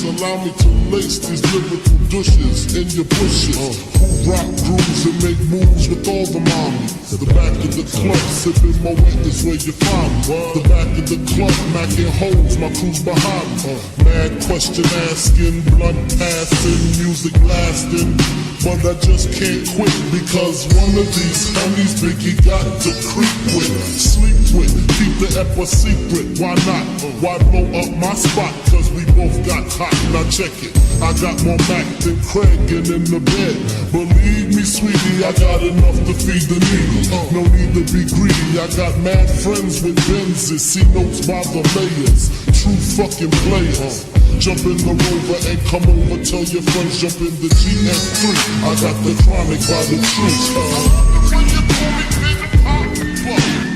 Allow me to lace these lyrical douches in your bushes. Who rock grooves and make moves with all the mommies. The back of the club, sipping my weight is where you find me. The back of the club, macking holes, my crew's behind me. Mad question asking, blunt passing, music lasting. But I just can't quit because one of these homies Biggie got to creep with, sleep with, keep the ep a secret. Why not? Why blow up my spot? Cause we both got hot. Now check it. I got more Mac than Craig and in the bed. Believe me, sweetie, I got enough to feed the needy. No need to be greedy. I got mad friends with Benzes, see notes by the layers. True fucking players. Jump in the Rover and come over. Tell your friends jump in the GS3. I got the chronic by the truth.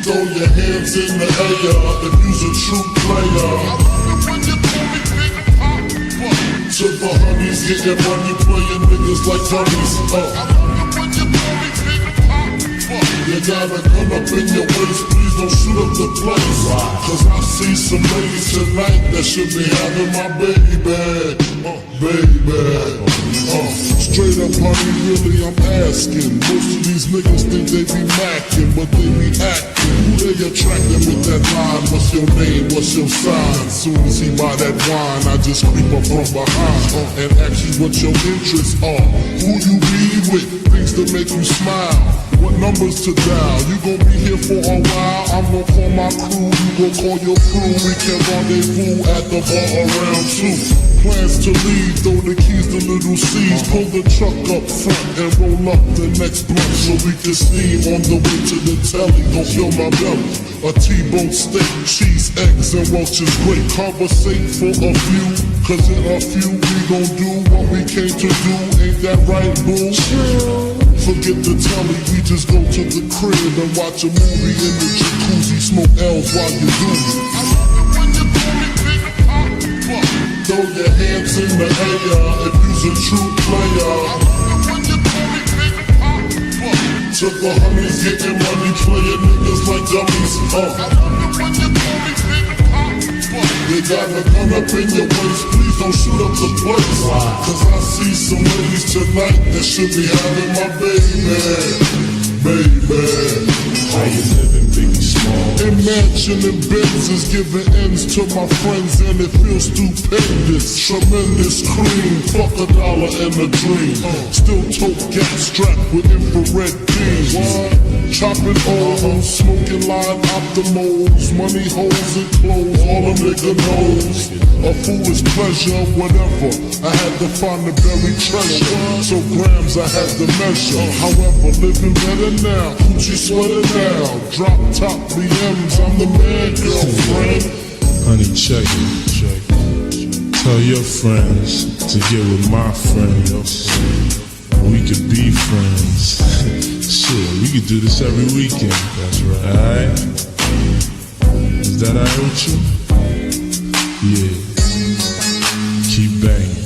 Throw your hands in the air if you's a true player. To the honeys, getting money, playing niggas like dummies. You got a gun up in your waist, please don't shoot up the place. Cause I see some ladies tonight that should be having my baby. Straight up, honey, really I'm asking. Most of these niggas think they be macking, but they be acting. Who they attracting with that line? What's your name? What's your sign? Soon as he buy that wine, I just creep up from behind and ask you what your interests are. Who you be with? Things that make you smile. What numbers to dial? You gon' be here for a while. I'm gon' call my crew. You gon' call your crew. We can rendezvous at the bar around 2. Plans to leave, throw the keys to little C's. Pull the truck up front and roll up the next blunt so we can steam on the way to the telly. Don't fill my belly. A T-bone steak, cheese, eggs, and Welch's great. Conversate for a few, cause in a few we gon' do what we came to do. Ain't that right, boo? Forget the telly, we just go to the crib and watch a movie in the jacuzzi. Smoke L's while you do it. Throw your hands in the air if you's a true player. To the honeys, getting money, playing niggas like dummies. You got a gun up in your waist, please don't shoot up the place. Cause I see some ladies tonight that should be having my baby. How you living, Biggie Small? Imagining Benzes, giving ends to my friends, and it feels stupendous. Tremendous cream, fuck $1 and a dream. Still tote gas strapped with infrared beams. Chopping O's, smoking line optimals, money holes and clothes, all a nigga knows. A foolish pleasure, whatever. I had to find the buried treasure, so grams I had to measure. However, living better now, Gucci sweater now, drop top BMs, I'm the man, girlfriend. Honey, check it. Tell your friends to get with my friends. We could be friends. Shit, we could do this every weekend. That's right. Alright? Is that alright with you? Yeah. Keep banging.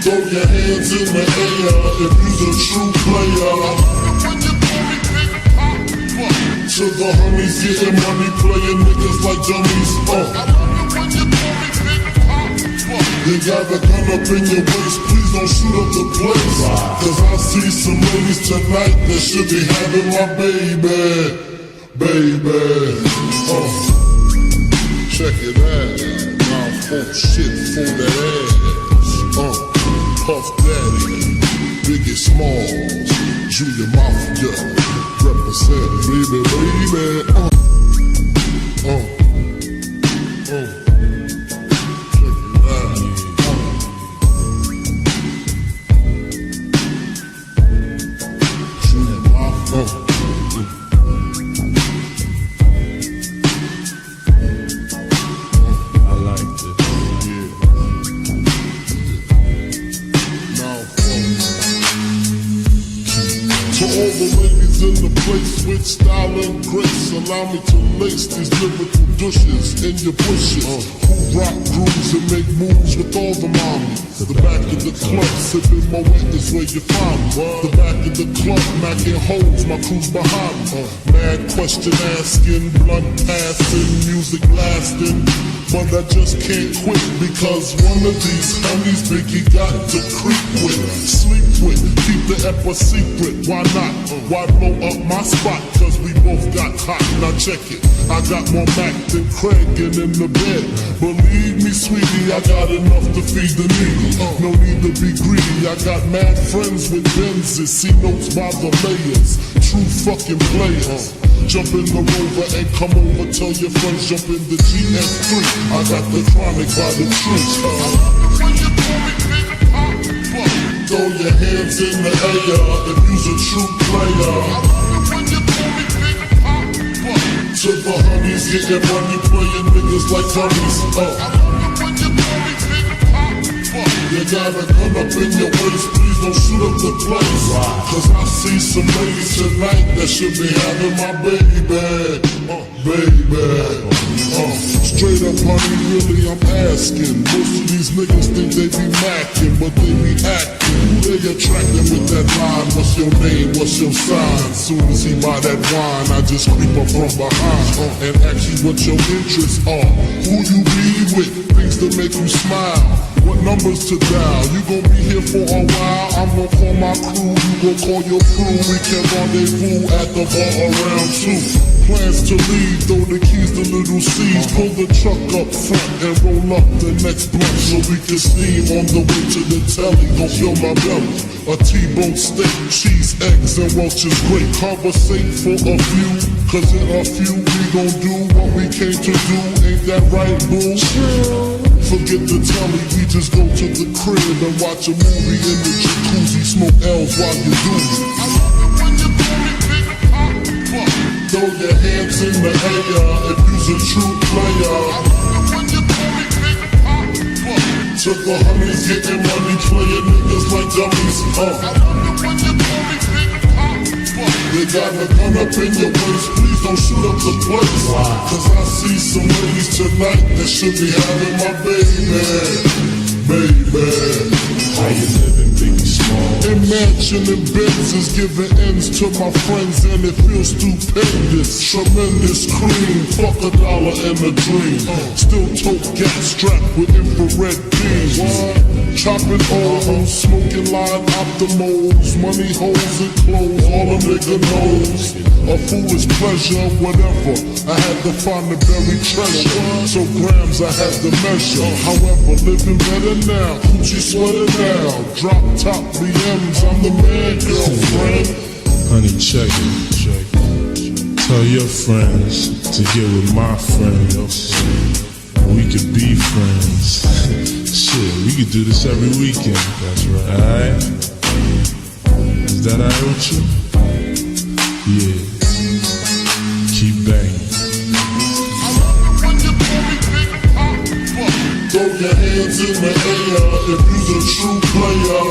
Throw your hands in the air if you's a true player. To the homies, getting money, playing niggas like dummies. You got a gun up in your waist, please don't shoot up the place. Cause I see some ladies tonight that should be having my baby. Check it out, now folk shit for that ass. Puff Daddy, Biggie Smalls, Junior Mafia, represent baby. all the ladies in the place with style and grace, allow me to lace these lyrical douches in your bushes. Who rock grooves and make moves with all the mommies. The back of the club, sipping my wet is where you find me. The back of the club, macking holes, my crew's behind me. Mad question asking, blunt passing, music lasting. But I just can't quit because one of these honeys Biggie got to creep with, sleep with, keep the ep a secret. Why not? Why blow up my spot? Cause we both got hot. Now check it. I got more Mac than Craig and in the bed. Believe me, sweetie, I got enough to feed the needy. No need to be greedy. I got mad friends with Benzes, see notes by the layers. True fucking players. Jump in the Rover and come over. Tell your friends jump in the GS3. I got the chronic by the tree. Throw your hands in the air if you's a true player. To the honeys, getting money, playing niggas like dummies. You got a gun up in your waist, please don't shoot up the place. Cause I see some ladies tonight that should be having my baby. Straight up, honey, really I'm asking. Most of these niggas think they be macking, but they be acting. Who they attracting with that line? What's your name? What's your sign? Soon as he buy that wine, I just creep up from behind and ask you what your interests are. Who you be with? Things that make you smile. What numbers to dial? You gon' be here for a while. I'm gon' call my crew. You gon' call your crew. We can rendezvous at the bar around 2. Plans to leave, throw the keys to little C's. Pull the truck up front and roll up the next blunt so we can steam on the way to the telly. Gon' fill my belly. A T-bone steak, cheese, eggs, and Welch's grape. Conversate for a few, cause in a few we gon' do what we came to do. Ain't that right, boo? Forget the telly, we just go to the crib and watch a movie in the jacuzzi. Smoke L's while you do it. Throw your hands in the air if you's a true player. To the honeys, getting money, playing niggas like dummies. You got a gun up in your waist, please don't shoot up the place. Cause I see some ladies tonight that should be having my baby. How you living, Biggie Small? Imagining Benzes giving ends to my friends and it feels stupendous. Tremendous cream, fuck $1 and a dream. Still tote gas strapped with infrared beams. Chopping O's, smoking line optimals. Money holes and clothes, all a nigga knows. A foolish pleasure, whatever. I had to find the buried treasure. So grams I had to measure. However, living better now. Coochie sweater now. Drop top BMs, I'm the man, girlfriend. Honey, check it. Tell your friends to get with my friends. We could be friends. Shit, we could do this every weekend. That's right. Alright? Is that alright with you? Yeah. Keep banging. Throw your hands in the air if you's a true player.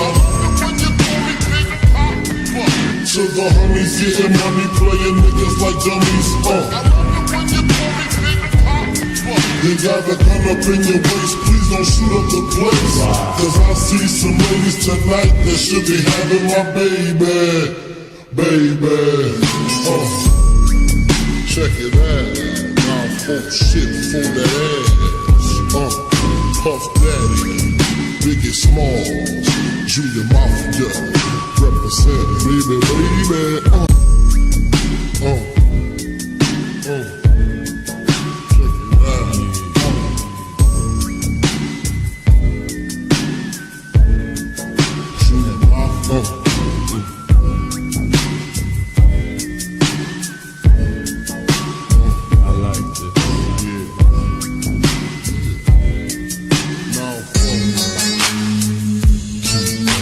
To the honeys, getting money, playing niggas like dummies. You got a gun up in your waist, please don't shoot up the place. Cause I see some ladies tonight that should be having my baby. Check it out. Now folk shit for that ass. Puff Daddy, Biggie Smalls, Junior Mafia, represent baby.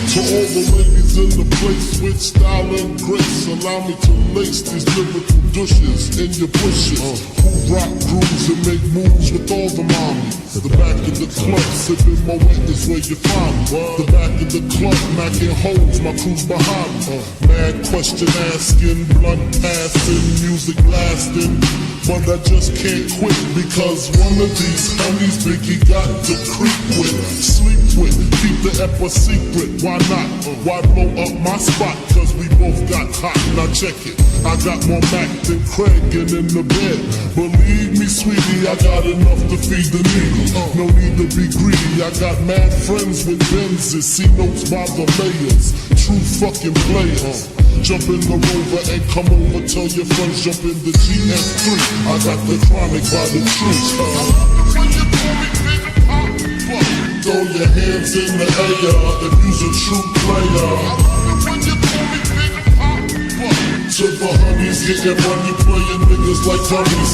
To all the ladies in the place with style and grace, allow me to lace these lyrical douches in your bushes. Who rock grooves and make moves with all the mommies. The back of the club, sipping my wet is where you find me. The back of the club, macking holes, my crew's behind me. Mad question asking, blunt passing, music lasting. But I just can't quit because one of these honeys Biggie got to creep with, sleep with, keep the ep a secret. Why not? Why blow up my spot? Cause we both got hot. Now check it. I got more Mac than Craig and in the bed. Believe me, sweetie, I got enough to feed the needy. No need to be greedy. I got mad friends with Benzes, see notes by the layers. True fucking players. Jump in the Rover and come over. Tell your friends jump in the GS3. I got the chronic by the tree. Throw your hands in the air if you's a true player. To the honeys getting money, playing niggas like dummies.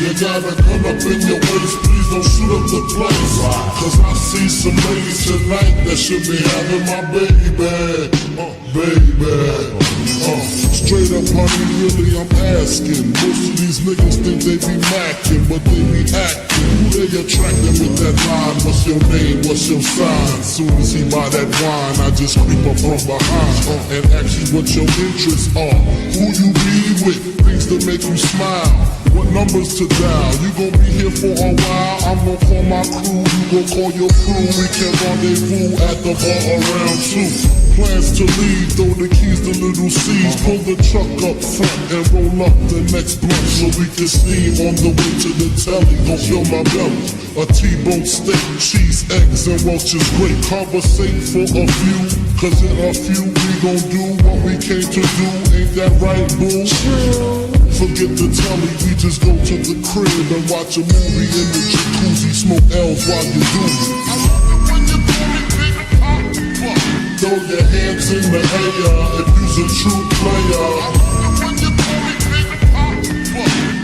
You got a gun up in your waist, please don't shoot up the place. Cause I see some ladies tonight that should be having my baby. Straight up, honey, really, I'm asking. Most of these niggas think they be macking, but they be acting. Who they attracting with that line? What's your name? What's your sign? Soon as he buy that wine, I just creep up from behind and ask you what your interests are. Who you be with? Things that make you smile. What numbers to dial? You gon' be here for a while. I'm gon' call my crew. You gon' call your crew. We can rendezvous at the bar around 2. Plans to leave, throw the keys to little C's. Pull the truck up front and roll up the next blunt so we can steam on the way to the telly. Gon' fill my belly. A T-bone steak, cheese, eggs, and Welch's grape. Conversate for a few, cause in a few we gon' do what we came to do. Ain't that right, boo? Forget the telly, we just go to the crib and watch a movie in the jacuzzi. Smoke L's while you do it. Throw your hands in the air if you's a true player.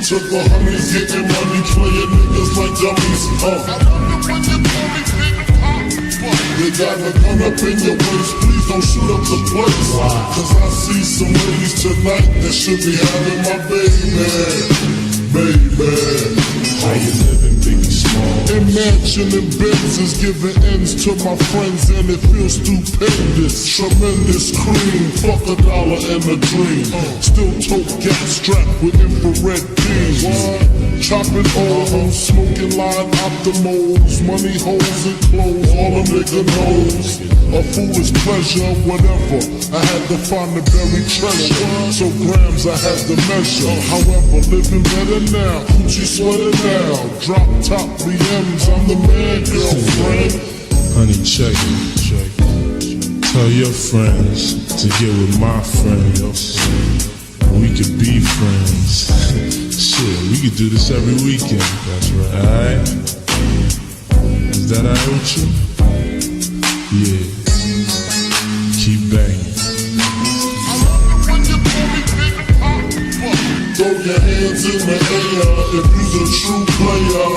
To the honeys getting money, playing niggas like dummies. You got a gun up in your waist, please don't shoot up the place. Cause I see some ladies tonight that should be having my baby. How you living, Biggie Small? Imagining Benzes giving ends to my friends and it feels stupendous. Tremendous cream, fuck $1 and a dream. Still tote gas strapped with infrared beams. Chopping O's, smoking line optimals. Money holes and clothes, all a nigga knows. A foolish pleasure, whatever. I had to find the buried treasure. So grams I had to measure. However, living better now. Coochie sweater now. Drop top BMs, I'm the man, girlfriend. Honey, check it. Tell your friends to get with my friends. We could be friends. Shit, we could do this every weekend. That's right. Alright? Is that alright with you? Yeah. Keep banging. Throw your hands in the air if you's a true player.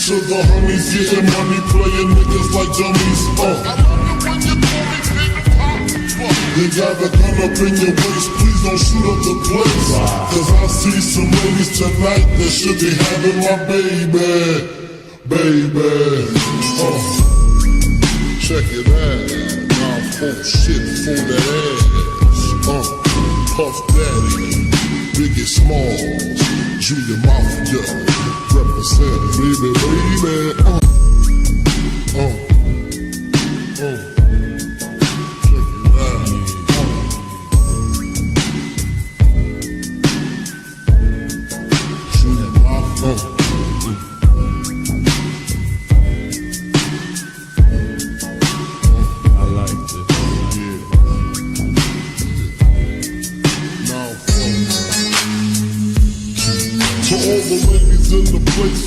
To the honeys getting money, playing niggas like dummies. You got a gun up in your waist, please don't shoot up the place. Cause I see some ladies tonight that should be having my baby. Check it out, now I'm full shit for that ass. Puff Daddy, Biggie Smalls, Junior Mafia, represent baby.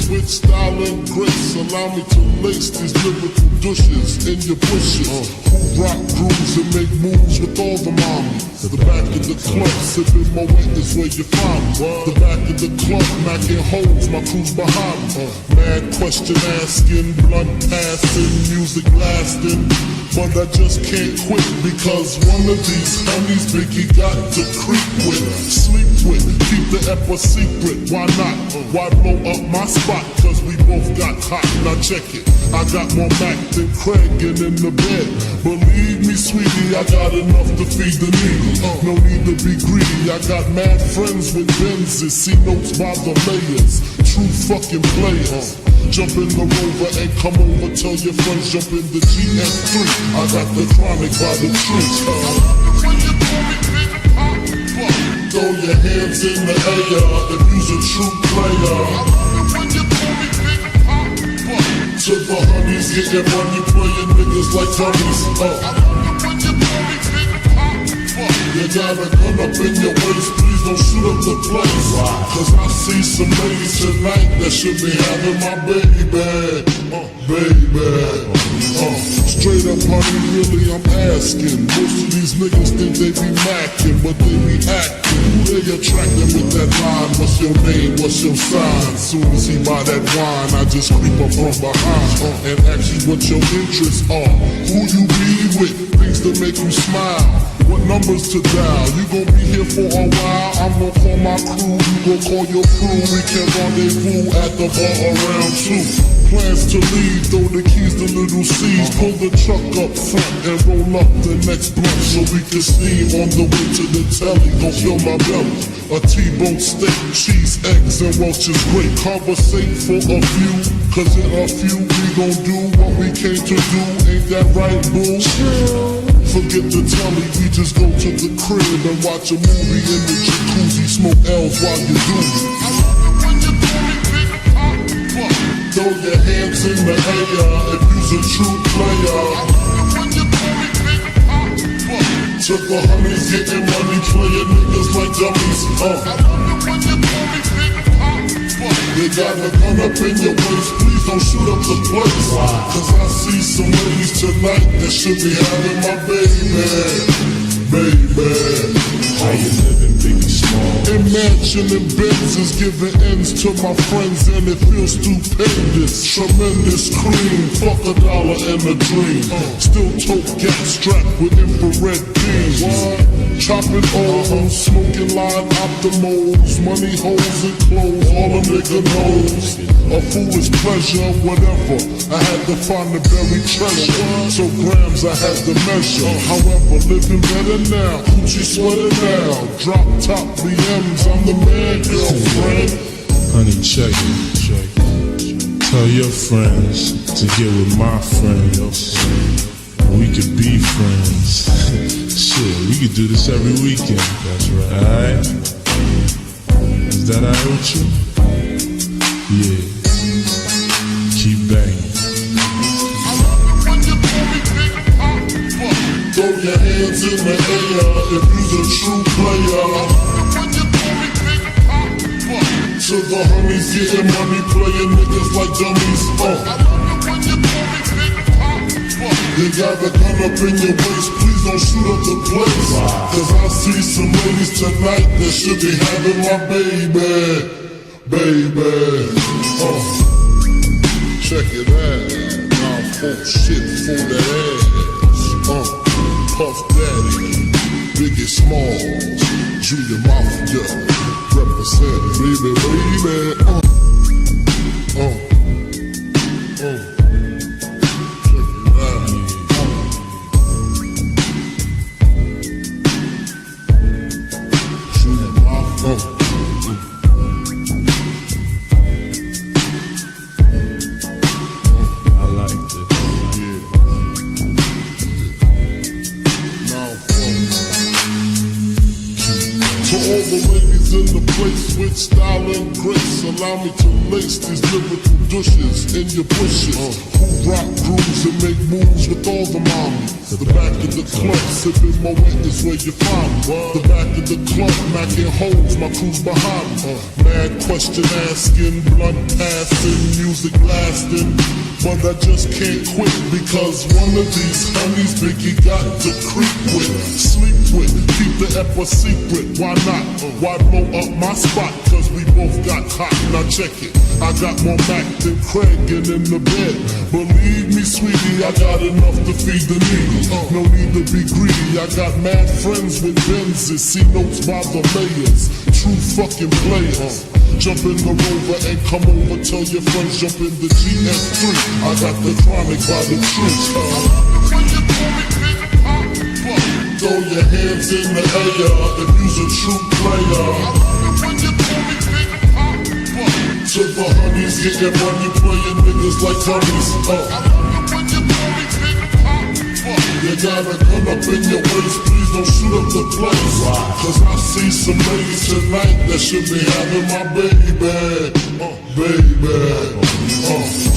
With style and grace, allow me to lace these lyrical douches in your bushes. Who rock grooves and make moves with all the mommies. The back of the club, sipping my witness where you find me. The back of the club, knocking holes, my crew's behind me. Mad question asking, blunt passing, music lasting. But I just can't quit because one of these homies Biggie got to creep with, sleep with, keep the ep a secret. Why not? Why blow up my spot? Cause we both got hot. Now check it. I got more Mac than Craig and in the bed. Believe me, sweetie, I got enough to feed the needy. No need to be greedy. I got mad friends with Benzes. See notes by the layers. True fucking players. Jump in the Rover and come over. Tell your friends jump in the GS3. I got the chronic by the tree. Throw your hands in the air if you's a true player. To the honeys, getting money, playing niggas like dummies. You got a gun up in your waist, please don't shoot up the place. Cause I see some ladies tonight that should be having my baby. Straight up, honey, really I'm asking. Most of these niggas think they be macking, but they be acting. Who they attracting with that line? What's your name? What's your sign? Soon as he buy that wine, I just creep up from behind and ask you what your interests are. Who you be with? Things that make you smile. What numbers to dial? You gon' be here for a while. I'm gon' call my crew. You gon' call your crew. We can rendezvous at the bar around 2. Plans to leave, throw the keys to little C's. Pull the truck up front and roll up the next blunt so we can steam on the way to the telly. Gon' fill my belly. A T-bone steak, cheese, eggs, and Welch's grape. Conversate for a few, cause in a few we gon' do what we came to do. Ain't that right, boo? Forget the telly, we just go to the crib and watch a movie in the jacuzzi. Smoke L's while you do it. Throw your hands in the air if you's a true player. To the honeys, getting money, playing niggas like dummies. You got a gun up in your waist, please don't shoot up the place. Cause I see some ladies tonight that should be having my baby. How you living, Biggie Small? Imagining Benzes giving ends to my friends and it feels stupendous. Tremendous cream, fuck $1 and a dream. Still tote gas strapped with infrared beams. Chopping O's, smoking line optimals. Money holes and clothes, all a nigga knows. A foolish pleasure, whatever. I had to find the buried treasure. So grams I had to measure. However, living better now. Gucci sweater now. Drop top BMs, I'm the man, girlfriend. Honey, check it. Tell your friends to get with my friends. We could be friends. Shit, we could do this every weekend. That's right. Alright? Is that alright with you? Yeah. Keep banging. Throw your hands in the air if you's a true player. To the homies, getting money, playing niggas like dummies. You got a gun up in your waist, please don't shoot up the place. Cause I see some ladies tonight that should be having my baby. Check it out, now I'm full shit for that ass. Puff Daddy, Biggie Smalls, Junior Mafia, represent baby. To all the ladies ladies in the place with style and grace. Allow me to lace these lyrical douches in your bushes. Who rock grooves and make moves with all the mommies. The back of the club, sipping my wet is where you find me. The back of the club, knocking holes, my crew's behind me. Mad question asking, blunt passing, music lasting. But I just can't quit because one of these honeys Biggie got to creep with, sleep with, keep the ep a secret. Why not? Why blow up my spot? Cause we both got hot. Now check it. I got more Mac than Craig and in the bed. Believe me, sweetie, I got enough to feed the needy. No need to be greedy. I got mad friends with Benzes. See notes by the layers. True fucking players. Jump in the Rover and come over. Tell your friends jump in the GS3. I got the chronic by the tree. Throw your hands in the air if you's a true player. To the honeys, getting money, playing niggas like dummies. You gotta come up in your waist, please don't shoot up the place. Cause I see some ladies tonight that should be having my baby.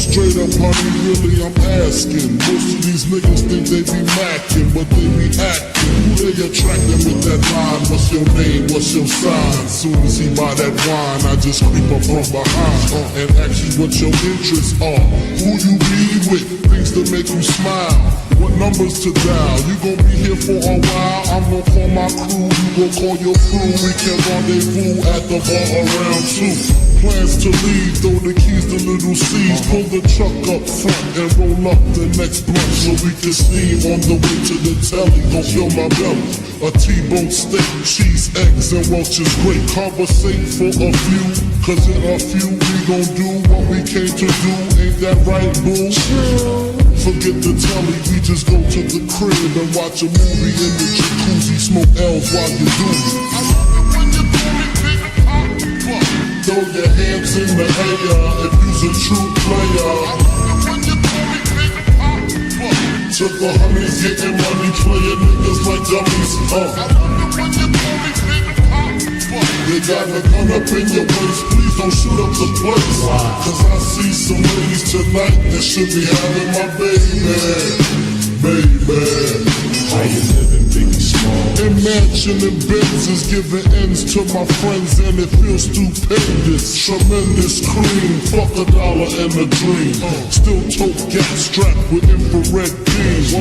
Straight up, honey, really, I'm asking. Most of these niggas think they be macking, but they be acting. Who they attracting with that line? What's your name? What's your sign? Soon as he buy that wine, I just creep up from behind and ask you what your interests are. Who you be with? Things to make you smile. What numbers to dial? You gon' be here for a while. I'm gon' call my crew. You gon' call your crew. We can rendezvous at the bar around 2. Plans to leave, throw the keys to little C's. Pull the truck up front and roll up the next blunt so we can steam on the way to the telly. Gon' fill my belly. A T-bone steak, cheese, eggs, and Welch's grape. Conversate for a few, cause in a few we gon' do what we came to do. Ain't that right, boo? Forget the telly, we just go to the crib and watch a movie in the jacuzzi. Smoke L's while you do it. Throw your hands in the air if you's a true player. To the honeys, getting money, playing niggas like dummies. You gotta come up in your waist, please don't shoot up the place. Cause I see some ladies tonight that should be having my baby. How you living, Biggie Small? Imagine and Benzes giving ends to my friends and it feels stupendous. Tremendous cream, fuck $1 and a dream. Still tote gas strapped with infrared beams.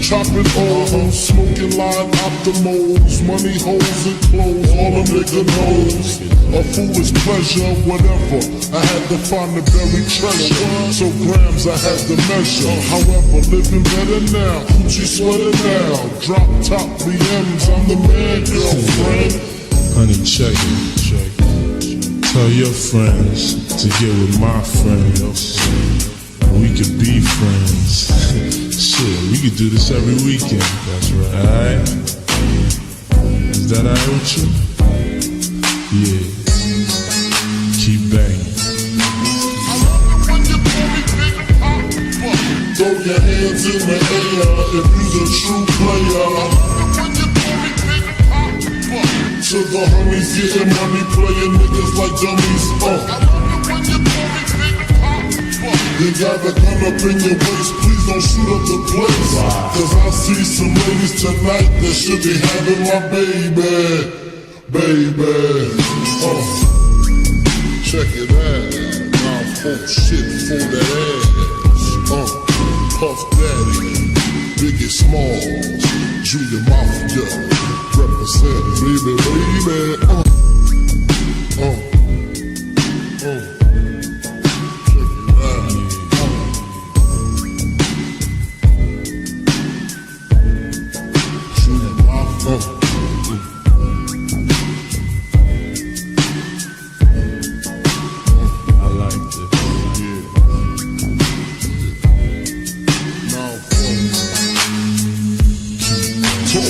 Chopping O's, smoking line optimals, money holes and clothes, all a nigga knows. A foolish pleasure, whatever. I had to find the buried treasure, so grams I had to measure. However, living better now, Gucci sweater now. Drop top BMs, I'm the man, girlfriend. Honey, check it. Tell your friends to get with my friends. We could be friends. Shit, we could do this every weekend. That's right. Alright? Is that alright with you? Yeah. Keep banging. Throw your hands in the air if you's a true player. To the honeys, getting money, playing niggas like dummies. You gotta come up in your waist, please don't shoot up the place. Cause I see some ladies tonight that should be having my baby. Check it out, now I'm shit for that ass. Puff Daddy, Biggie Smalls, Junior Mafia, represent baby.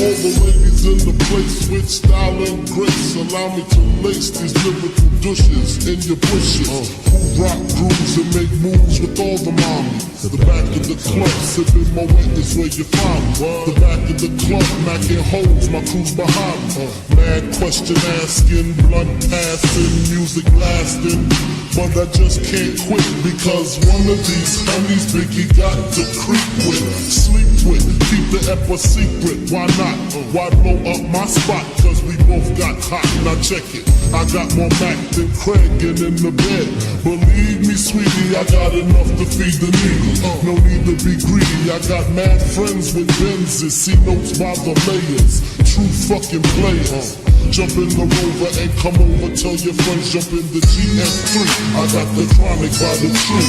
all the ladies in the place with style and grace. Allow me to lace these lyrical douches in your bushes. Who rock grooves and make moves with all the mommies. The back of the club, sipping my wet is where you find me. The back of the club, knocking holes, my crew's behind me. Mad question asking, blunt passing, music lasting. But I just can't quit because one of these honeys Biggie got to creep with, sleep with, keep the ep a secret. Why not? Why blow up my spot? Cause we both got hot. Now check it. I got more Mac than Craig and in the bed. Believe me, sweetie, I got enough to feed the needy. No need to be greedy. I got mad friends with Benzes. See notes by the layers. True fucking players. Jump in the Rover and come over. Tell your friends jump in the GS3. I got the chronic by the tree.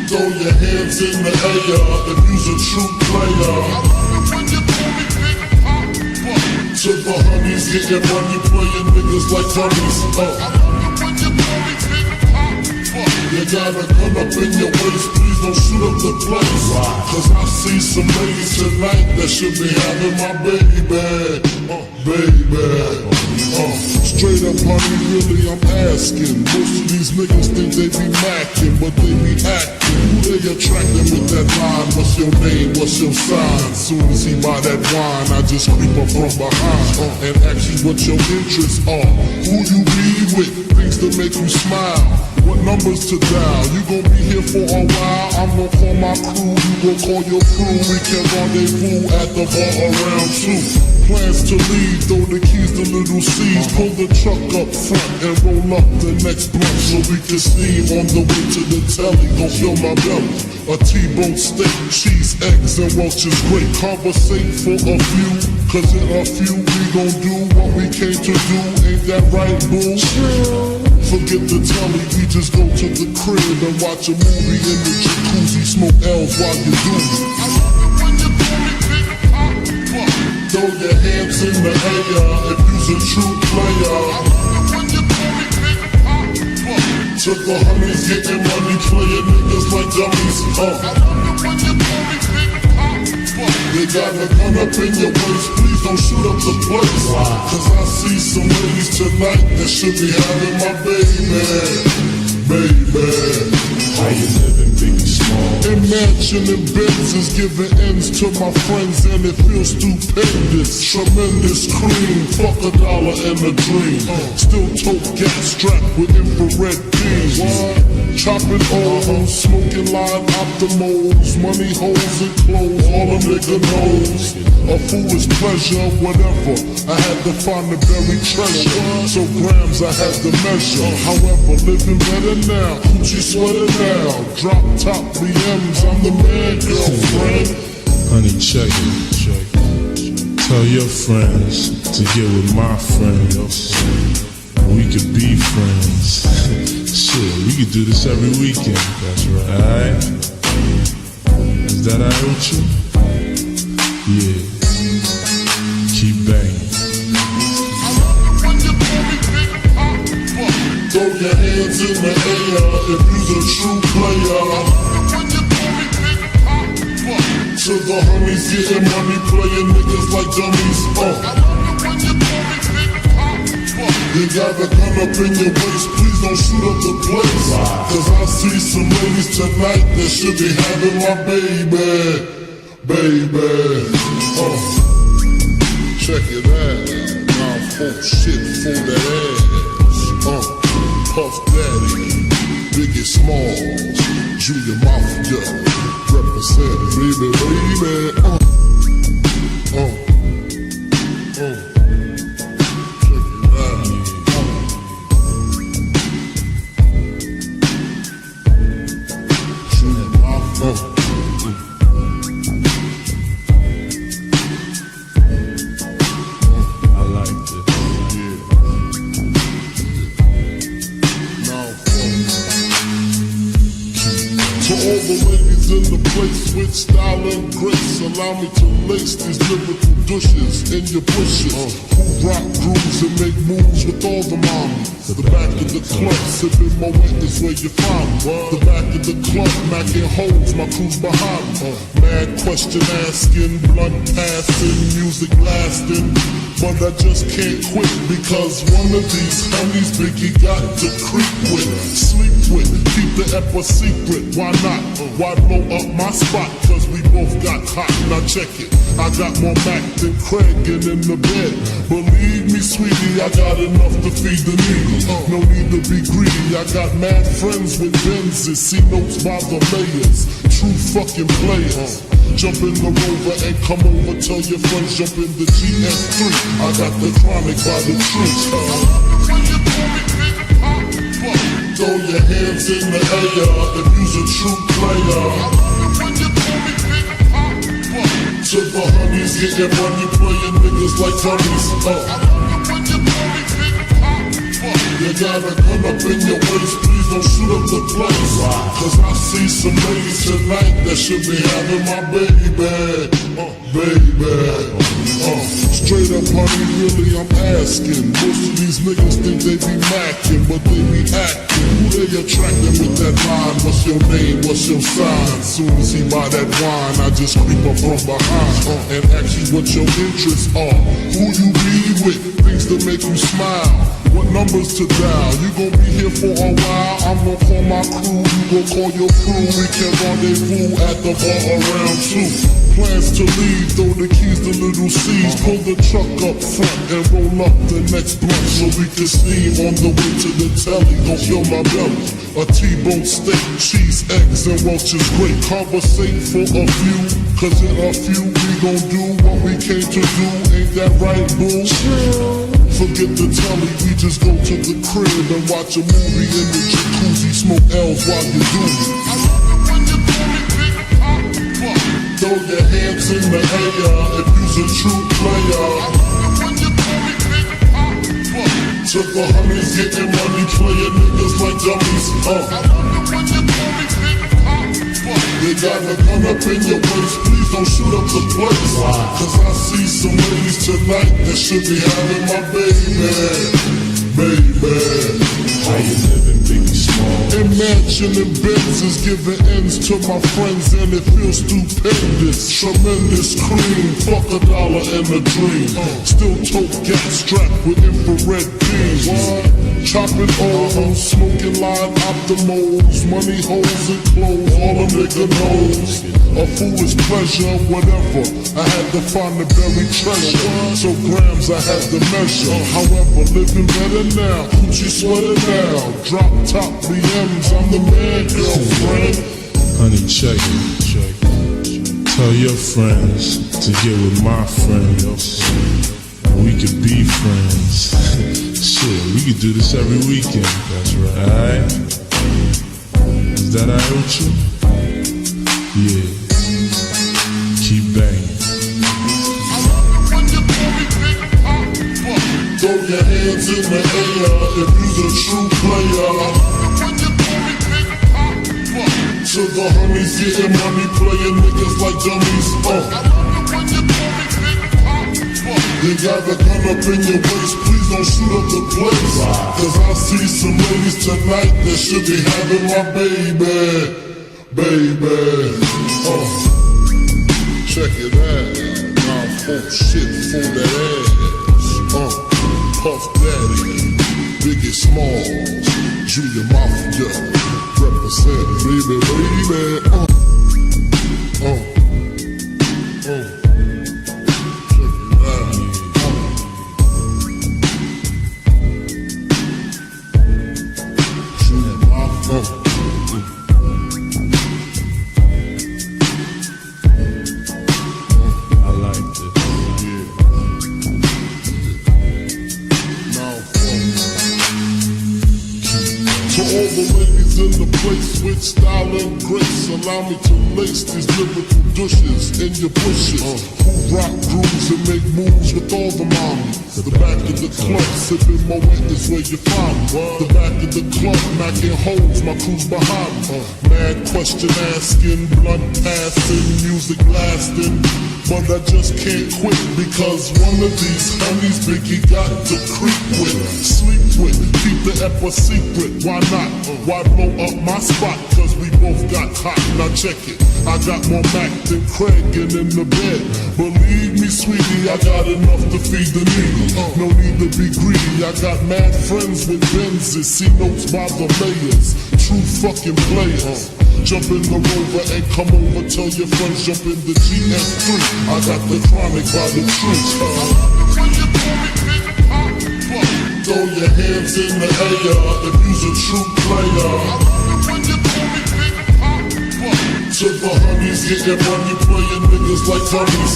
Throw your hands in the air if you's a true player. To the honeys, getting money, playing niggas like dummies. You got a gun up in your waist, please don't shoot up the place. Cause I see some ladies tonight that should be having my baby. Straight up, honey, really, I'm asking. Most of these niggas think they be macking, but they be acting. Who they attracting with that line? What's your name? What's your sign? Soon as he buy that wine, I just creep up from behind and ask you what your interests are. Who you be with? Things to make you smile. What numbers to dial? You gon' be here for a while. I'm gon' call my crew. You gon' call your crew. We can rendezvous at the bar around 2. Plans to leave, throw the keys to little C's. Pull the truck up front and roll up the next blunt so we can steam on the way to the telly. Gon' fill my belly. A T-bone steak, cheese, eggs, and Welch's great. Conversate for a few, cause in a few we gon' do what we came to do. Ain't that right, boo? Forget the telly, we just go to the crib and watch a movie in the jacuzzi. Smoke L's while you do it. Throw your hands in the air if you's a true player. To the honeys, getting money, playing niggas like dummies. They got a gun up in your waist, please don't shoot up the place. Cause I see some ladies tonight that should be having my baby. How you living, Biggie Small? Imagining Benzes, giving ends to my friends, and it feels stupendous. Tremendous cream, fuck $1 and a dream. Still tote gas strapped with infrared beams. Chopping O's, smoking line optimals, money holes and clothes, all a nigga knows. A foolish pleasure, whatever. I had to find the buried treasure, so grams I had to measure. However, living better now, Gucci sweater now. Drop top BMs, I'm the man, girlfriend. Honey, check it. Tell your friends to get with my friends. We could be friends. Shit, we could do this every weekend. That's right. Alright? Is that alright with you? Yeah. Keep banging. Throw your hands in the air if you's a true player. To the honeys, getting money, playing niggas like dummies. You got a gun up in your waist, please don't shoot up the place. Cause I see some ladies tonight that should be having my baby. Check it out, now folk shit for that ass. Puff Daddy, Biggie Smalls, Junior Mafia, represent baby. All the ladies in the place with style and grace, allow me to lace these lyrical douches in your bushes. Who rock grooves and make moves with all the mommies. The back of the club, sipping my wet is where you find me. The back of the club, macking holes, my crew's behind me. Mad question asking, blunt passing, music lasting. But I just can't quit because one of these homies Biggie got to creep with, sleep with, keep the ep a secret. Why not? Why blow up my spot? Cause we both got hot. Now check it. I got more Mac than Craig and in the bed. Believe me, sweetie, I got enough to feed the needy. No need to be greedy. I got mad friends with Benzes, see notes by the layers. True fucking players. Jump in the Rover and come over. Tell your friends jump in the GS3. I got the chronic by the tree. Throw your hands in the air if you's a true player. To the honeys, getting money, playing niggas like dummies. You got a gun up in your waist, please don't shoot up the place. Cause I see some ladies tonight that should be having my baby. Straight up, honey, really, I'm asking. Most of these niggas think they be macking, but they be acting. Who they attracting with that line? What's your name? What's your sign? Soon as he buy that wine, I just creep up from behind and ask you what your interests are. Who you be with? Things that make you smile. What numbers to dial? You gon' be here for a while. I'm gon' call my crew. You gon' call your crew. We can rendezvous at the bar around 2. Plans to leave, throw the keys to little C's. Pull the truck up front and roll up the next blunt so we can steam on the way to the telly. Don't fill my belly. A T-bone steak, cheese, eggs, and Welch's great. Conversate for a few, cause in a few we gon' do what we came to do. Ain't that right, boo? Forget the telly, we just go to the crib and watch a movie in the jacuzzi. Smoke L's while you do it. Throw your hands in the air if you's a true player. To the honeys, getting money, playing niggas like dummies. You got a gun up in your waist, please don't shoot up the place. Cause I see some ladies tonight that should be having my baby. How you living, Biggie Small? Imagining Benzes giving ends to my friends and it feels stupendous. Tremendous cream, fuck $1 and a dream. Still tote gas strapped with infrared beams. Chopping O's, smoking line optimals. Money holes and clothes, all a nigga knows. A foolish pleasure, whatever. I had to find the buried treasure. So grams I had to measure. However, living better now. Coochie sweater now. Drop top BMs, I'm the man, girlfriend. Honey, check it. Tell your friends to get with my friends. We could be friends. Shit, we could do this every weekend. That's right. Alright? Is that alright with you? Yeah. Keep banging. Throw your hands in the air if you's a true player. To the honeys, getting money, playing niggas like dummies. You got a gun up in your waist, please don't shoot up the place. Cause I see some ladies tonight that should be having my baby. Check it out. Now folk shit for that ass. Puff Daddy, Biggie Smalls, Junior Mafia, represent baby. place with style and grace. Allow me to lace these lyrical douches in your bushes. Who rock grooves and make moves with all the mommies. The back of the club, sipping my weight is where you find me. The back of the club, macking holes, my crew's behind me. Mad question asking, blunt passing, music lasting. But I just can't quit because one of these honeys Biggie got to creep with, sleep with, keep the ep a secret. Why not? Why blow up my spot? Cause we both got hot. Now check it. I got more Mac than Craig and in the bed. Believe me, sweetie, I got enough to feed the needy. No need to be greedy. I got mad friends with Benzes, see notes by the layers. True fucking players. Jump in the Rover and come over. Tell your friends jump in the GS3. I got the chronic by the tree. Throw your hands in the air if you's a true player. To the honeys getting money, playing niggas like dummies.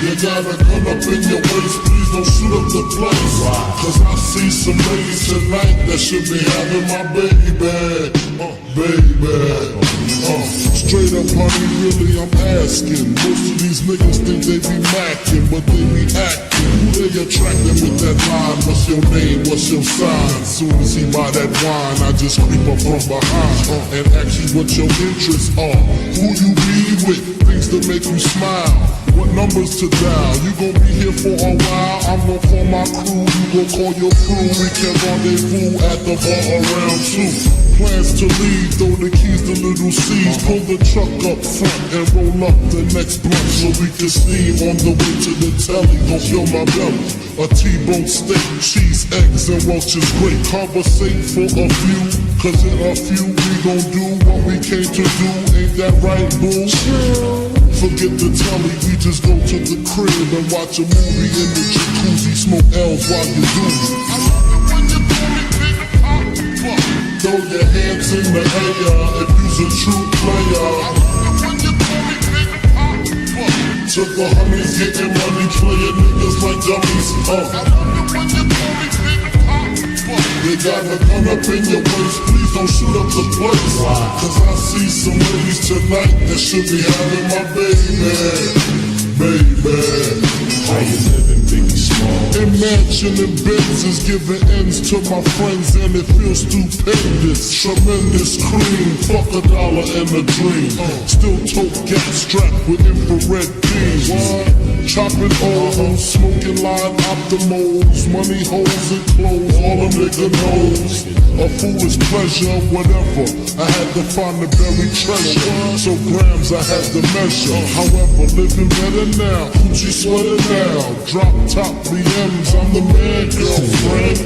You got a gun up in your waist, please don't shoot up the place. Cause I see some ladies tonight that should be having my baby. Straight up, honey, really I'm asking. Most of these niggas think they be macking, but they be acting. Who they attracting with that line? What's your name? What's your sign? Soon as he buy that wine, I just creep up from behind and ask you what your interests are. Who you be with? Things that make you smile. What numbers to dial? You gon' be here for a while. I'm gon' call my crew. You gon' call your crew. We can rendezvous at the bar around 2. Plans to leave, throw the keys to little C's. Pull the truck up front and roll up the next blunt so we can steam on the way to the telly. Gon' fill my belly. A T-bone steak, cheese, eggs, and Welch's grape. Conversate for a few, cause in a few we gon' do what we came to do. Ain't that right, boo? Forget the telly, we just go to the crib and watch a movie in the jacuzzi. Smoke L's while you do it. Throw your hands in the air if you's a true player. To the honeys getting money, playing niggas like dummies. You got a gun up in your waist, please don't shoot up the place. Cause I see some ladies tonight that should be having my baby. How you living, Biggie Small? Imagining Benzes giving ends to my friends and it feels stupendous. Tremendous cream, fuck $1 and a dream. Still tote gas strapped with infrared beams. Chopping O's, smoking line optimals. Money holes and clothes, all a nigga knows. A foolish pleasure, whatever. I had to find the buried treasure. So grams I had to measure. However, living better now. Gucci sweater now. Drop top BMs, I'm the man, girlfriend.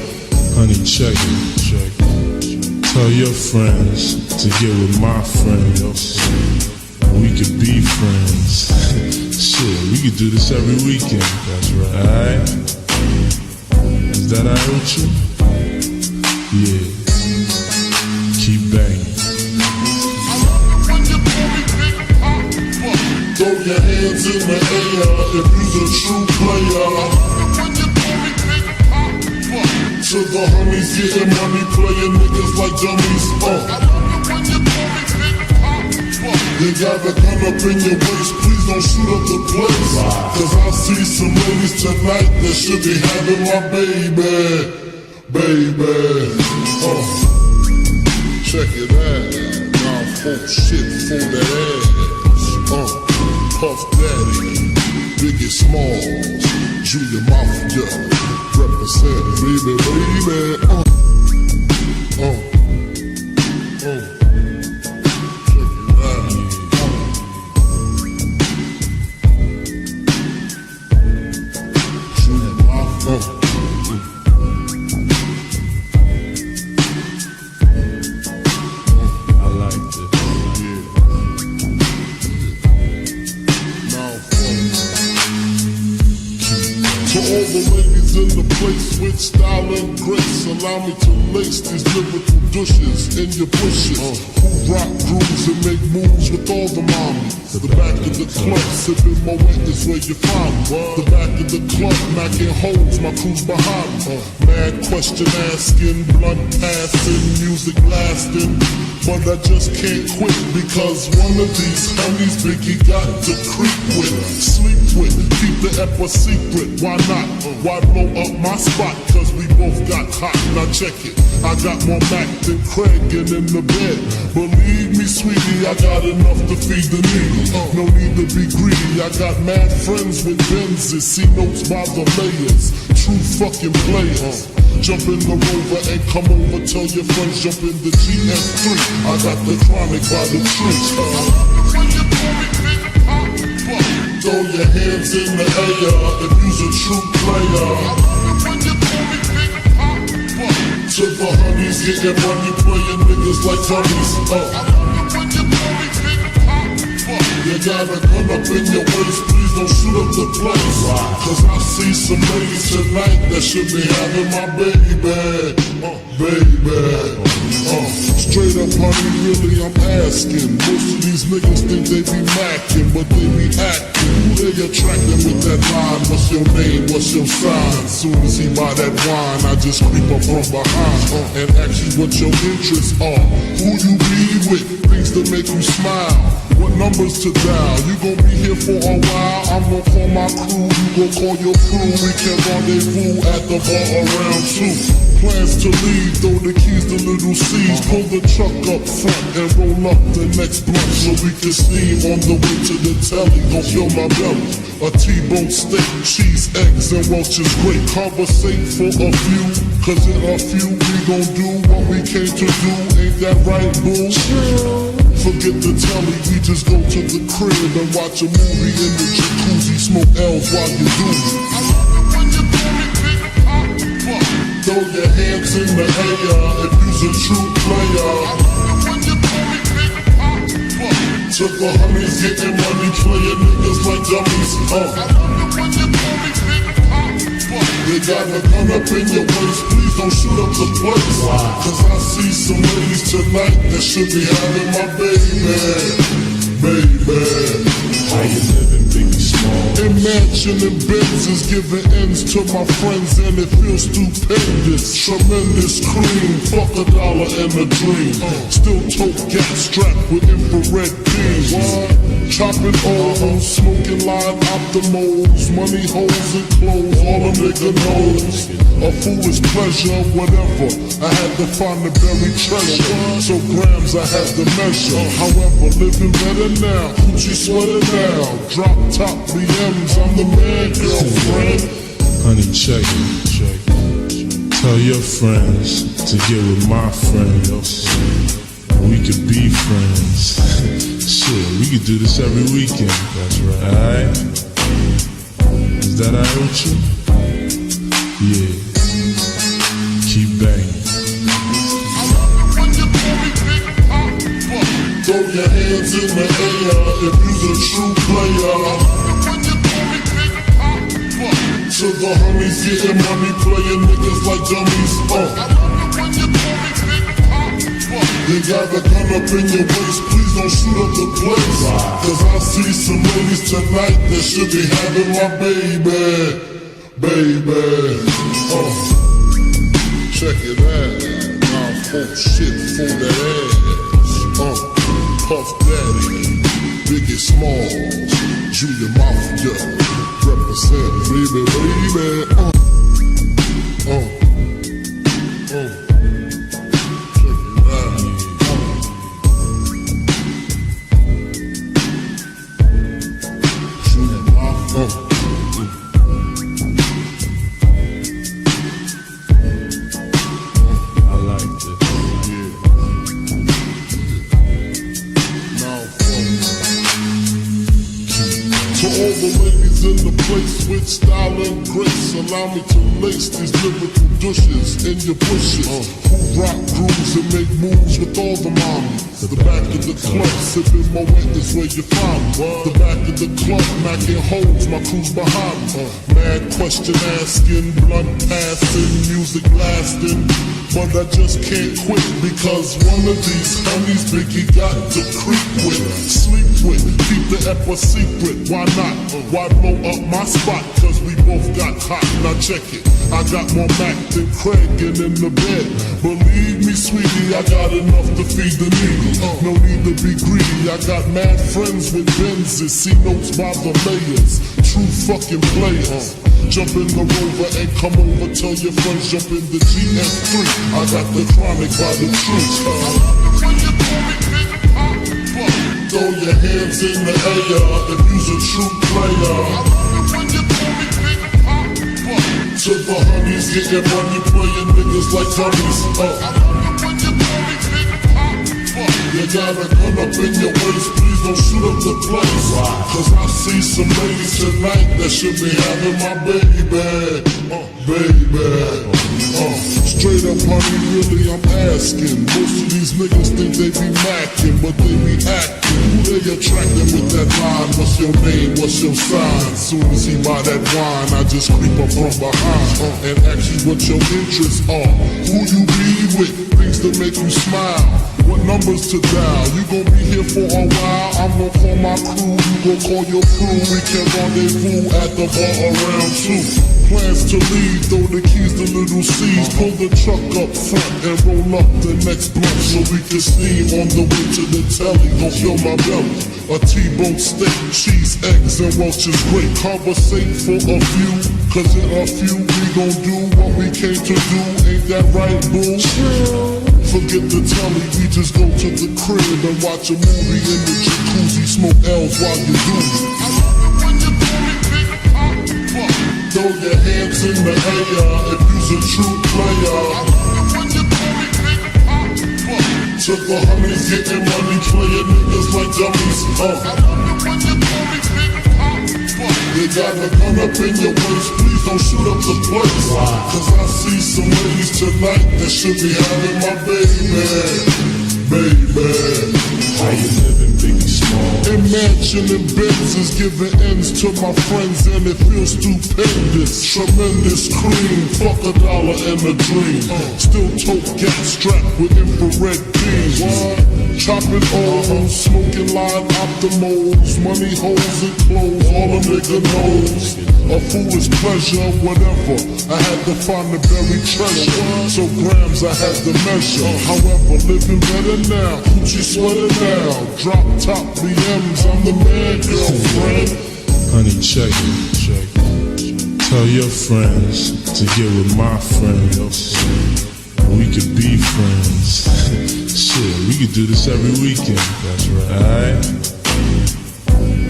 Honey, check it. Tell your friends to get with my friends. We could be friends. Shit, we could do this every weekend. That's right. Alright? Is that alright with you? Yeah. Keep banging. Throw your hands in the air if you's a true player. To the honeys getting money, playing niggas like dummies. You got a gun up in your waist, please don't shoot up the place. Cause I see some ladies tonight that should be having my baby. Check it out. Now folk shit for that ass. Puff Daddy, Biggie Smalls, Junior Mafia, represent baby. With style and grace, allow me to lace these lyrical douches in your bushes. Who rock grooves and make moves with all the mommies. The back of the club, sipping my wet is where you find me. The back of the club, knocking holes, my crew's behind me. Mad question asking, blunt passing, music blasting. But I just can't quit because one of these homies Biggie got to creep with, sleep with, keep the ep a secret. Why not? Why blow up my spot? Cause we both got hot. Now check it. I got more Mac than Craig and in the bed. Believe me, sweetie, I got enough to feed the needy. No need to be greedy. I got mad friends with Benzes, see notes by the layers. True fucking players. Jump in the Rover and come over. Tell your friends jump in the GS3. I got the chronic by the tree. Throw your hands in the air if you's a true player. To the honeys, getting money, playing niggas like dummies. You got a gun up in your waist, please don't shoot up the place. Cause I see some ladies tonight that should be having my baby. Straight up, honey, really, I'm asking. Most of these niggas think they be macking, but they be acting. Who they attracting with that line? What's your name? What's your sign? Soon as he buy that wine, I just creep up from behind and ask you what your interests are. Who you be with? Things that make you smile. What numbers to dial? You gon' be here for a while. I'm gon' call my crew. You gon' call your crew. We can rendezvous at the bar around 2. Plans to leave, throw the keys to little C's. Pull the truck up front and roll up the next blunt so we can steam on the way to the telly. Gon' fill my belly. A T-bone steak, cheese, eggs, and Welch's grape. Conversate for a few, cause in a few we gon' do what we came to do. Ain't that right, boo? Forget the telly, we just go to the crib and watch a movie in the jacuzzi. Smoke L's while you do it. Throw your hands in the air if you's a true player. To the honeys, getting money, playing niggas like dummies. You got a gun up in your waist, please don't shoot up the place. Cause I see some ladies tonight that should be having my baby. How you living, Biggie Small? Imagining Benzes, giving ends to my friends, and it feels stupendous. Tremendous cream, fuck $1 and a dream. Still tote gas strapped with infrared beams. Chopping O's, smoking line optimals, money holes and clothes, all a nigga knows. A foolish pleasure, whatever. I had to find the buried treasure, so grams I had to measure. However, living better now, Gucci sweater now. Drop top BMs, I'm the man, girlfriend. Honey, check it. Tell your friends to get with my friends. We could be friends. Shit, we could do this every weekend. That's right. Alright? Is that alright with you? Yeah. Keep banging. Throw your hands in the air if you's a true player. To the homies, getting money, playing niggas like dummies. You got a gun up in your waist, please don't shoot up the place. Cause I see some ladies tonight that should be having my baby. Check it out, now folk shit for that ass. Puff Daddy, Biggie Smalls, Junior Mafia, represent baby. To all the ladies in the place with style and grace, allow me to lace these lyrical douches in your bushes. Who rock grooves and make moves with all the mommies. The back of the club, sipping my witness where you find me. The back of the club, macking holes, my crew's behind me. Mad question asking, blunt passing, music lasting. But I just can't quit because one of these honeys Biggie got to creep with, sleep with, keep the ep a secret. Why not? Why blow up my spot? Cause we both got hot. Now check it. I got more Mac than Craig and in the bed. Believe me, sweetie, I got enough to feed the needy. No need to be greedy. I got mad friends with Benzes, see notes by the layers. True fucking players. Jump in the Rover and come over. Tell your friends jump in the GS3. I got the chronic by the tree. Throw your hands in the air if you's a true player. To the honeys, getting money, playing niggas like dummies. You got a gun up in your waist, please don't shoot up the place. Cause I see some ladies tonight that should be having my baby. Straight up, honey, really, I'm asking. Most of these niggas think they be macking, but they be acting. Who they attracting with that line? What's your name? What's your sign? Soon as he buy that wine, I just creep up from behind and ask you what your interests are. Who you be with? Things that make you smile. What numbers to dial? You gon' be here for a while. I'm gon' call my crew. You gon' call your crew. We can rendezvous at the bar around 2. Plans to leave, throw the keys to little C's. Pull the truck up front and roll up the next blunt so we can steam on the way to the telly. Gon' fill my belly. A T-bone steak, cheese, eggs, and Welch's grape. Conversate for a few, cause in a few we gon' do what we came to do. Ain't that right, boo? Forget the telly, we just go to the crib and watch a movie in the jacuzzi. Smoke L's while you do it. Throw your hands in the air if you's a true player. To the honeys, getting money, playing niggas like dummies. You got a gun up in your waist, please don't shoot up the place. Cause I see some ladies tonight that should be having my baby. How you living, Biggie Small? Imagining Benzes, giving ends to my friends, and it feels stupendous. Tremendous cream, fuck $1 and a dream. Still tote gas strapped with infrared beams. Chopping O's, smoking line optimals, money holes and clothes, all a nigga knows. A foolish pleasure, whatever. I had to find the buried treasure, so grams I had to measure. However, living better now, Gucci sweater now. Drop top BMs, I'm the man, girlfriend. Honey, check it. Tell your friends to get with my friends. We could be friends. Shit, we could do this every weekend. That's right. Alright?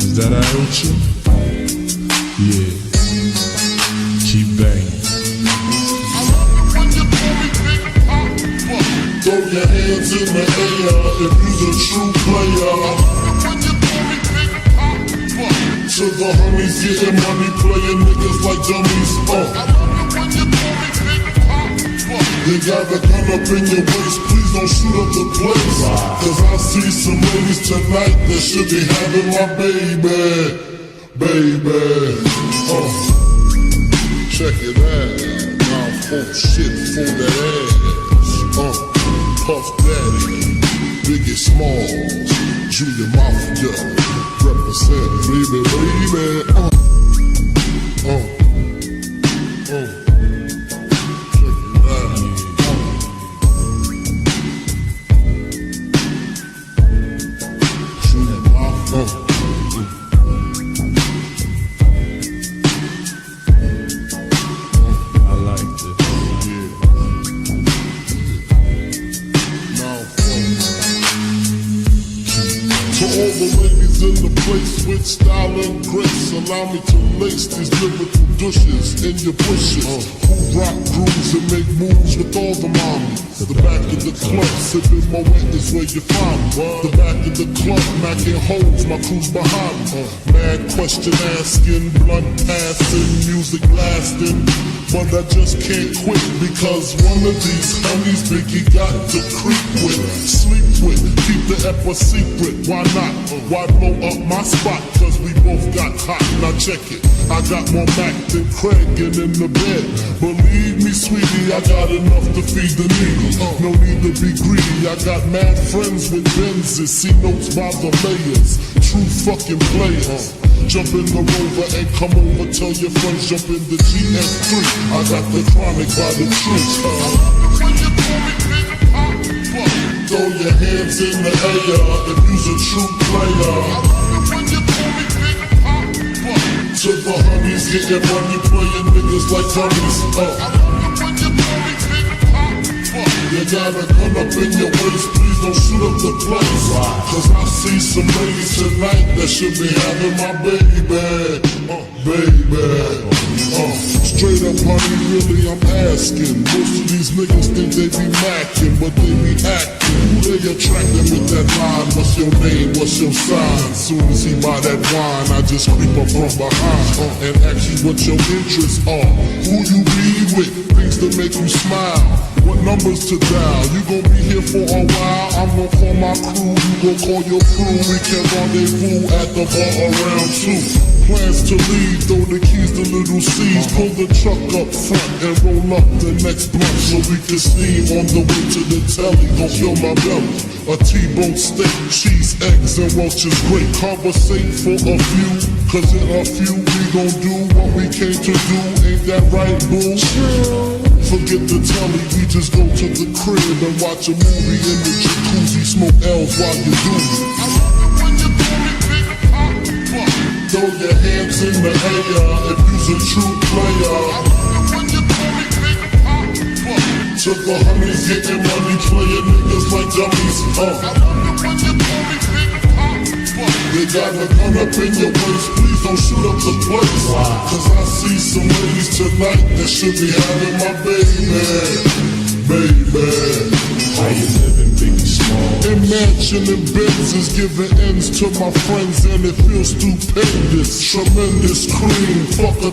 Is that alright with you? Yeah. Keep banging. Throw your hands in the air if you's a true player. To the homies, getting money, playing niggas like dummies. You got a gun up in your waist, please don't shoot up the place. Cause I see some ladies tonight that should be having my baby. Check it out. Now full shit for that ass. Puff Daddy, Biggie Smalls, Junior Mafia, represent baby. To all the ladies in the place with style and grace, allow me to lace these lyrical douches in your bushes. Who rock grooves and make moves with all the mommies. The back of the club, sipping my wet is where you find me. The back of the club, macking holes, my crew's behind me. Mad question asking, blunt passing, music lasting. But I just can't quit because one of these honeys Biggie got to creep with, sleep with, keep the ep a secret. Why not? Why blow up my spot? Cause we both got hot. Now check it. I got more Mac than Craig and in the bed. Believe me, sweetie, I got enough to feed the needy. No need to be greedy. I got mad friends with Benzes. See notes by the layers. True fucking players. Jump in the Rover and come over. Tell your friends jump in the GS3. I got the chronic by the tree. Throw your hands in the air if you's a true player. To the honeys, getting money, playing niggas like dummies. You got a gun up in your waist, please don't shoot up the place. Cause I see some ladies tonight that should be having my baby. Straight up, honey, really I'm asking. Most of these niggas think they be macking, but they be acting. Who they attracting with that line? What's your name? What's your sign? Soon as he buy that wine, I just creep up from behind and ask you what your interests are. Who you be with? Things that make you smile. What numbers to dial? You gon' be here for a while. I'm gon' call my crew. You gon' call your crew. We can rendezvous at the bar around 2. Plans to leave, throw the keys to little C's. Pull the truck up front and roll up the next blunt so we can steam on the way to the telly. Gon' fill my belly. A T-bone steak, cheese, eggs, and Welch's great. Conversate for a few, cause in a few we gon' do what we came to do. Ain't that right, boo? Forget the telly, we just go to the crib and watch a movie in the jacuzzi. Smoke L's while you do it. Throw your hands in the air if you's a true player. To the honeys, getting money, playing niggas like dummies. You got a gun up in your waist, please don't shoot up the place. Cause I see some ladies tonight that should be having my baby. How you living, Biggie Small? Imagining Benzes giving ends to my friends and it feels stupendous. Tremendous cream, fuck $1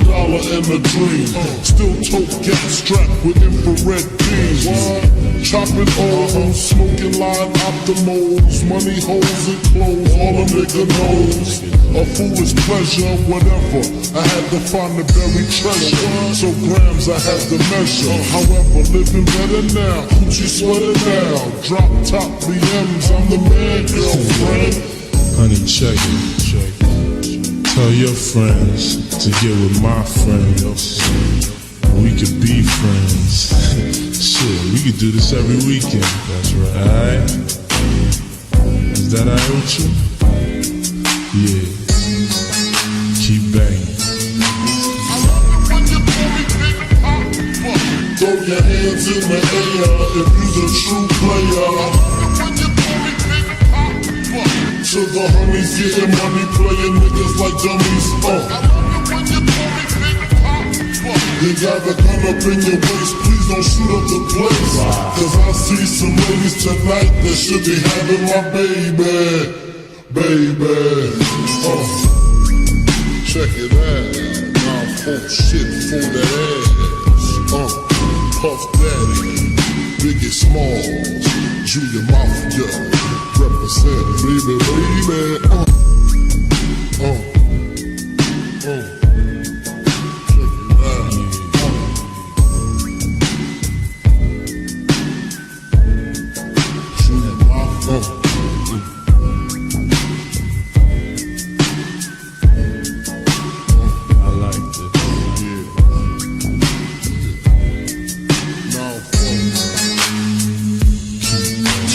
and a dream. Still tote gas strapped with infrared beams. Chopping O's, smoking line optimals. Money holes and clothes, all a nigga knows. A foolish pleasure, whatever. I had to find the buried treasure. So grams I had to measure. However, living better now. Coochie sweater now. Drop top BMs, I'm the man, girlfriend. Honey, check it. Tell your friends to get with my friends. We could be friends. Shit, we could do this every weekend. That's right. Alright? Is that alright with you? Yeah. Keep banging. Throw your hands in the air if you's a true player. To the honeys, getting money, playing niggas like dummies. You got a gun up in your waist, please don't shoot up the place. Cause I see some ladies tonight that should be having my baby. Check it out, now folk shit for that ass. Puff Daddy, Biggie Smalls, Junior Mafia, represent baby.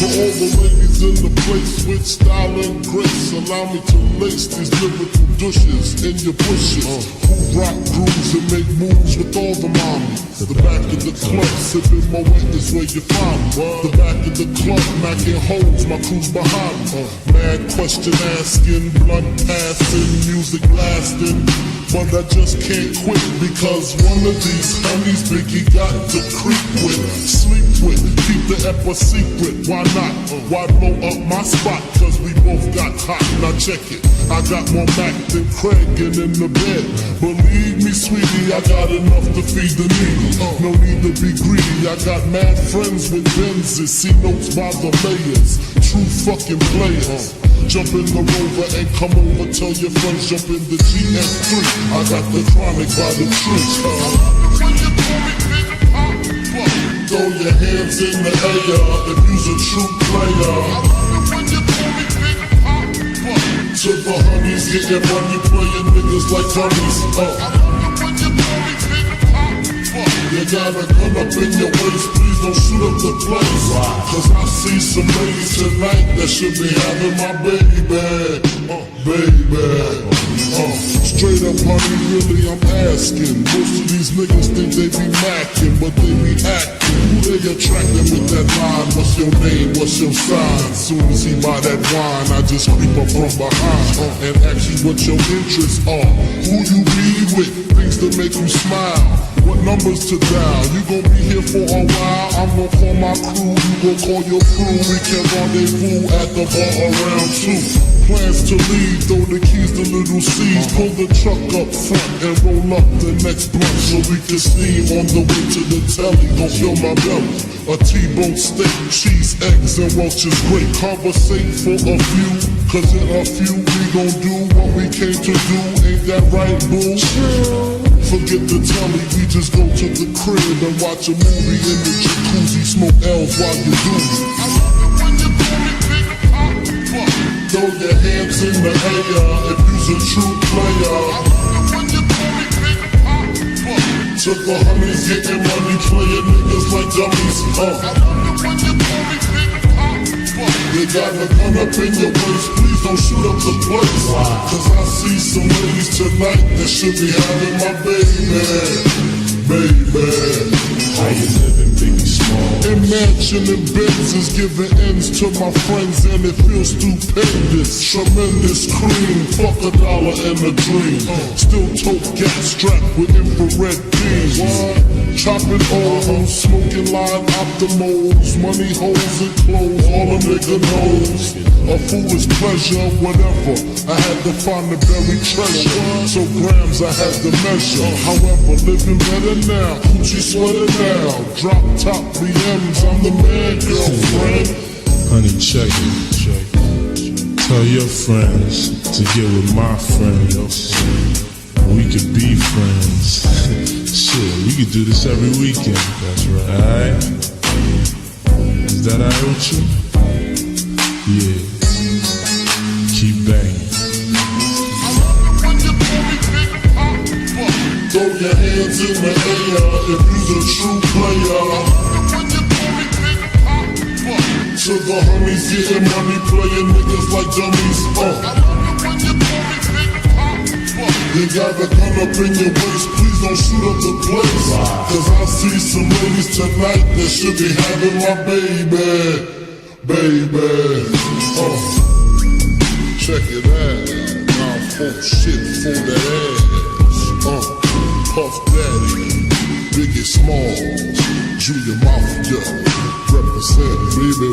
All the ladies in the place with style style and grace. Allow me to lace these lyrical douches in your bushes. Who rock grooves and make moves with all the mommies. The back of the club, sipping my weight is where you find me. The back of the club, macking holes, my crew's behind me. Mad question asking, blunt passing, music lasting. But I just can't quit because one of these honeys Biggie got to creep with, sleep with, keep the ep a secret. Why not? Why blow up my spot? Cause we both got hot. Now check it. I got more Mac than Craig and in the bed. Believe me, sweetie, I got enough to feed the needy. No need to be greedy. I got mad friends with Benzes. See notes by the layers. True fucking players. Jump in the Rover and come over. Tell your friends jump in the GS3. I got the chronic by the tree. Throw your hands in the air if you's a true player. To the honeys, getting money, playing niggas like dummies. You got a gun up in your waist, please don't shoot up the place. Cause I see some ladies tonight that should be having my baby. Straight up, honey, really I'm asking. Most of these niggas think they be macking, but they be acting. Who they attracting with that line? What's your name? What's your sign? Soon as he buy that wine, I just creep up from behind and ask you what your interests are. Who you be with? Things that make you smile. What numbers to dial? You gon' be here for a while. I'm gon' call my crew. You gon' call your crew. We can rendezvous at the bar around 2. Plans to leave, throw the keys to little C's. Pull the truck up front and roll up the next blunt so we can steam on the way to the telly. Gon' fill my belly. A T-bone steak, cheese, eggs, and Welch's great. Conversate for a few, cause in a few we gon' do what we came to do. Ain't that right, boo? Forget the telly, we just go to the crib and watch a movie in the jacuzzi. Smoke L's while you do it. Throw your hands in the air if you's a true player. To the honeys, getting money, playing niggas like dummies. You got a gun up in your waist, please don't shoot up the place. Cause I see some ladies tonight that should be having my baby. How you living, Biggie Small? Imagining Benzes giving ends to my friends and it feels stupendous. Tremendous cream, fuck $1 and a dream. Still tote gas strapped with infrared beams. Chopping O's, smoking line optimals. Money holes and clothes, all a nigga knows. A foolish pleasure, whatever. I had to find the buried treasure. So grams I had to measure. However, living better now. Coochie sweater now. Drop top BMs, I'm the man, girlfriend. Honey, check it. Tell your friends to get with my friends. We could be friends. Shit, we could do this every weekend. That's right. Alright? Is that alright with you? Yeah. Keep banging. Throw your hands in the air if you's a true player. To the honeys, getting money, playing niggas like dummies. You got a gun up in your waist, please don't shoot up the place. Cause I see some ladies tonight that should be having my baby. Check it out, now full shit for that ass. Puff Daddy, Biggie Smalls, Junior Mafia, represent baby.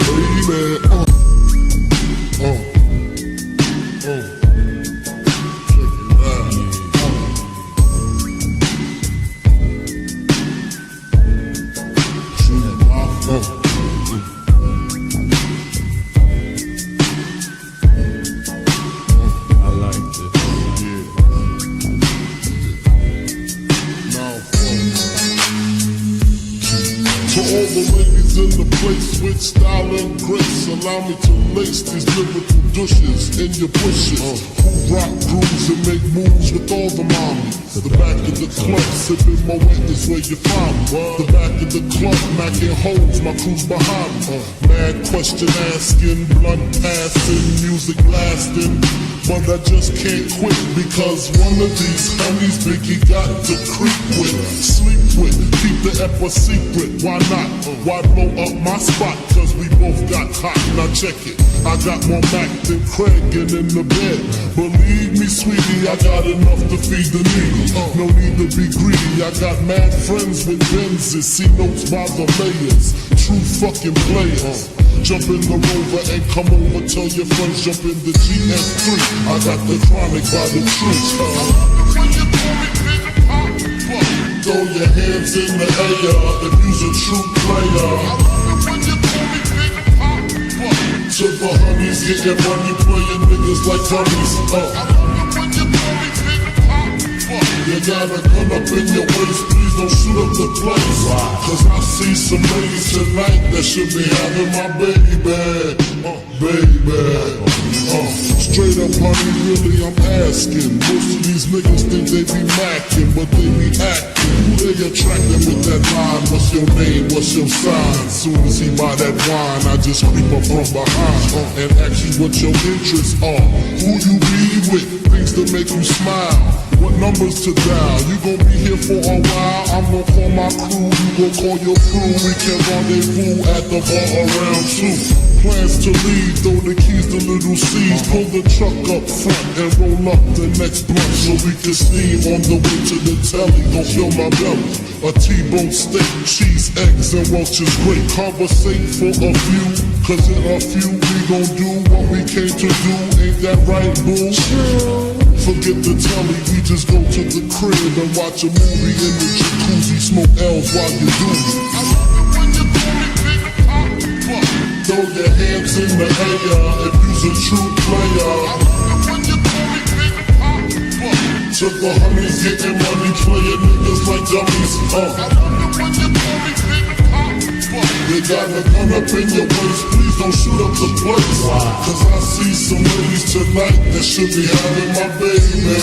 With style and grace, allow me to lace these lyrical douches in your bushes. Who rock grooves and make moves with all the mommies. The back of the club, sipping my wet is where you find me. The back of the club, macking holes, my crew's behind me. Mad question asking, blunt passing, music lasting. But I just can't quit because one of these homies Biggie got to creep with, sleep with, keep the ep a secret. Why not? Why blow up my spot? Cause we both got hot. Now check it. I got more Mac than Craig and in the bed. Believe me, sweetie, I got enough to feed the needy. No need to be greedy. I got mad friends with Benzes. See notes by the layers. True fucking players. Jump in the Rover and come over. Tell your friends jump in the GS3. I got the chronic by the tree. Throw your hands in the air if you's a true player. To the honeys, getting money, playing niggas like dummies. You got a gun up in your waist, please don't shoot up the place. Cause I see some ladies tonight that should be having my baby. Straight up, honey, really, I'm asking. Most of these niggas think they be macking, but they be acting. Who they attracting with that line? What's your name? What's your sign? Soon as he buy that wine, I just creep up from behind and ask you what your interests are. Who you be with? Things that make you smile. What numbers to dial? You gon' be here for a while. I'm gon' call my crew. You gon' call your crew. We can rendezvous at the bar around 2. Plans to leave, throw the keys to little C's. Pull the truck up front and roll up the next blunt so we can steam on the way to the telly. Gon' fill my belly. A T-bone steak, cheese, eggs, and Welch's grape. Conversate for a few, cause in a few we gon' do what we came to do. Ain't that right, boo? Forget the telly, we just go to the crib and watch a movie in the jacuzzi. Smoke L's while you do it. Throw your hands in the air if you's a true player. To the honeys, getting money, playing niggas like dummies. You got a gun up in your waist, please don't shoot up the place. Cause I see some ladies tonight that should be having my baby.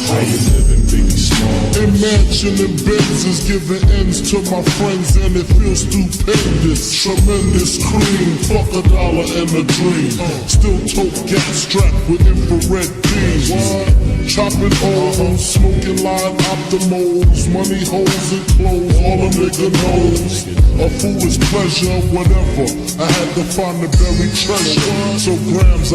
How you living, Biggie Small? Imagining Benzes giving ends to my friends and it feels stupendous. Tremendous cream, fuck $1 and a dream. Still tote gas strapped with infrared beams. Chopping O's, smoking line optimals. Money holes and clothes, all a nigga knows. A foolish pleasure, whatever. I had to find the buried treasure. So grams